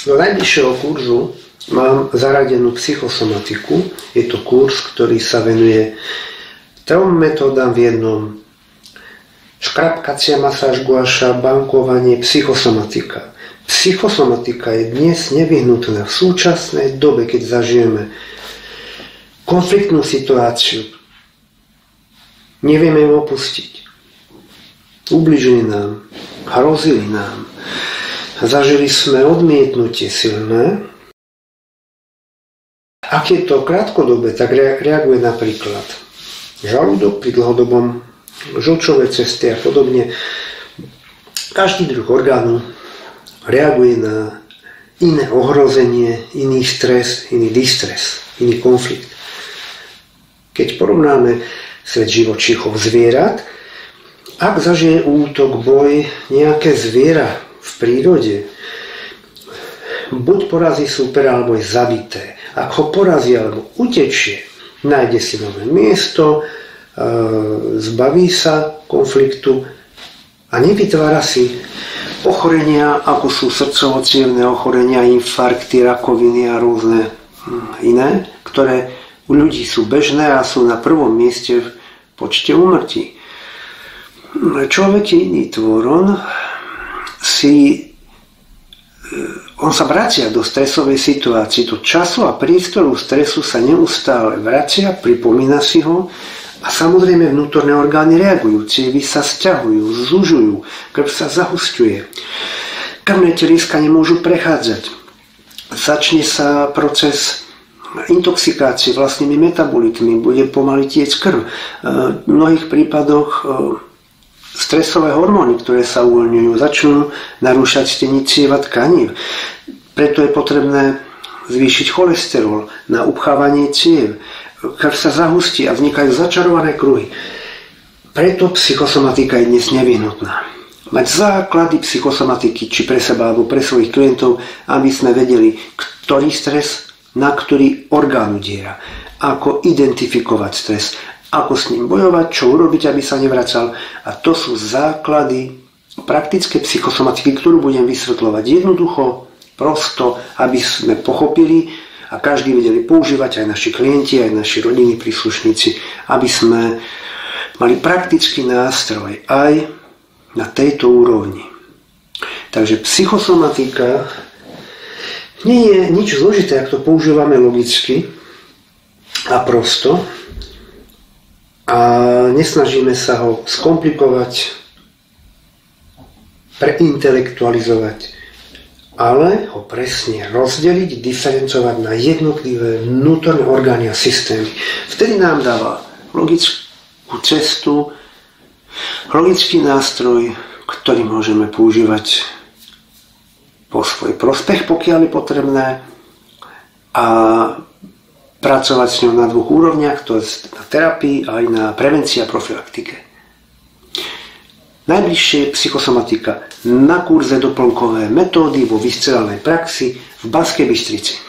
Do najbližšieho kurzu mám zaradenú psychosomatiku. Je to kurz, ktorý sa venuje 3 metódam v jednom. Škrapkacia masáž guaša, bankovanie, psychosomatika. Psychosomatika je dnes nevyhnutná v súčasnej dobe, keď zažijeme konfliktnú situáciu. Nevieme ju opustiť. Ubližili nám, hrozili nám. Zažili sme odmietnutie silné. Ak je to krátkodobé, tak reaguje napríklad žalúdok pri dlhodobom, žlčové cesty a podobne. Každý druh orgánu reaguje na iné ohrozenie, iný stres, iný distres, iný konflikt. Keď porovnáme svet živočíchov zvierat, ak zažije útok, boj nejaké zviera v prírode, buď porazí supera, alebo je zabité. Ak ho porazí alebo utečie, nájde si nové miesto, zbaví sa konfliktu a nevytvára si ochorenia, ako sú srdcovo-cievne ochorenia, infarkty, rakoviny a rôzne iné, ktoré u ľudí sú bežné a sú na prvom mieste v počte úmrtí. Človek je iný tvor, on sa vracia do stresovej situácie. Do času a priestoru stresu sa neustále vracia, pripomína si ho a samozrejme vnútorné orgány reagujú. Cievy sa sťahujú, zužujú, krv sa zahusťuje. Krvné telíska nemôžu prechádzať. Začne sa proces intoxikácie vlastnými metabolitmi, bude pomaly tiecť krv. V mnohých prípadoch stresové hormóny, ktoré sa uvoľňujú, začnú narúšať steniť cieva tkanív. Preto je potrebné zvýšiť cholesterol na upchávanie ciev. Krv sa zahustí a vznikajú začarované kruhy. Preto psychosomatika je dnes nevyhnutná. Mať základy psychosomatiky, či pre seba alebo pre svojich klientov, aby sme vedeli, ktorý stres na ktorý orgán udiera. Ako identifikovať stres, ako s ním bojovať, čo urobiť, aby sa nevracal. A to sú základy praktické psychosomatiky, ktorú budem vysvetľovať jednoducho, prosto, aby sme pochopili a každý vedeli používať, aj naši klienti, aj naši rodinní príslušníci, aby sme mali praktický nástroj aj na tejto úrovni. Takže psychosomatika nie je nič zložité, ak to používame logicky a prosto a nesnažíme sa ho skomplikovať, preintelektualizovať, ale ho presne rozdeliť, diferencovať na jednotlivé vnútorné orgány a systémy. Vtedy nám dáva logickú cestu, logický nástroj, ktorý môžeme používať po svoj prospech, pokiaľ je potrebné, a pracovať s ňou na 2 úrovniach, to je na terapii a aj na prevencii a profilaktike. Najbližšie psychosomatika na kurze doplnkové metódy vo viscerálnej praxi v Banskej Bystrici.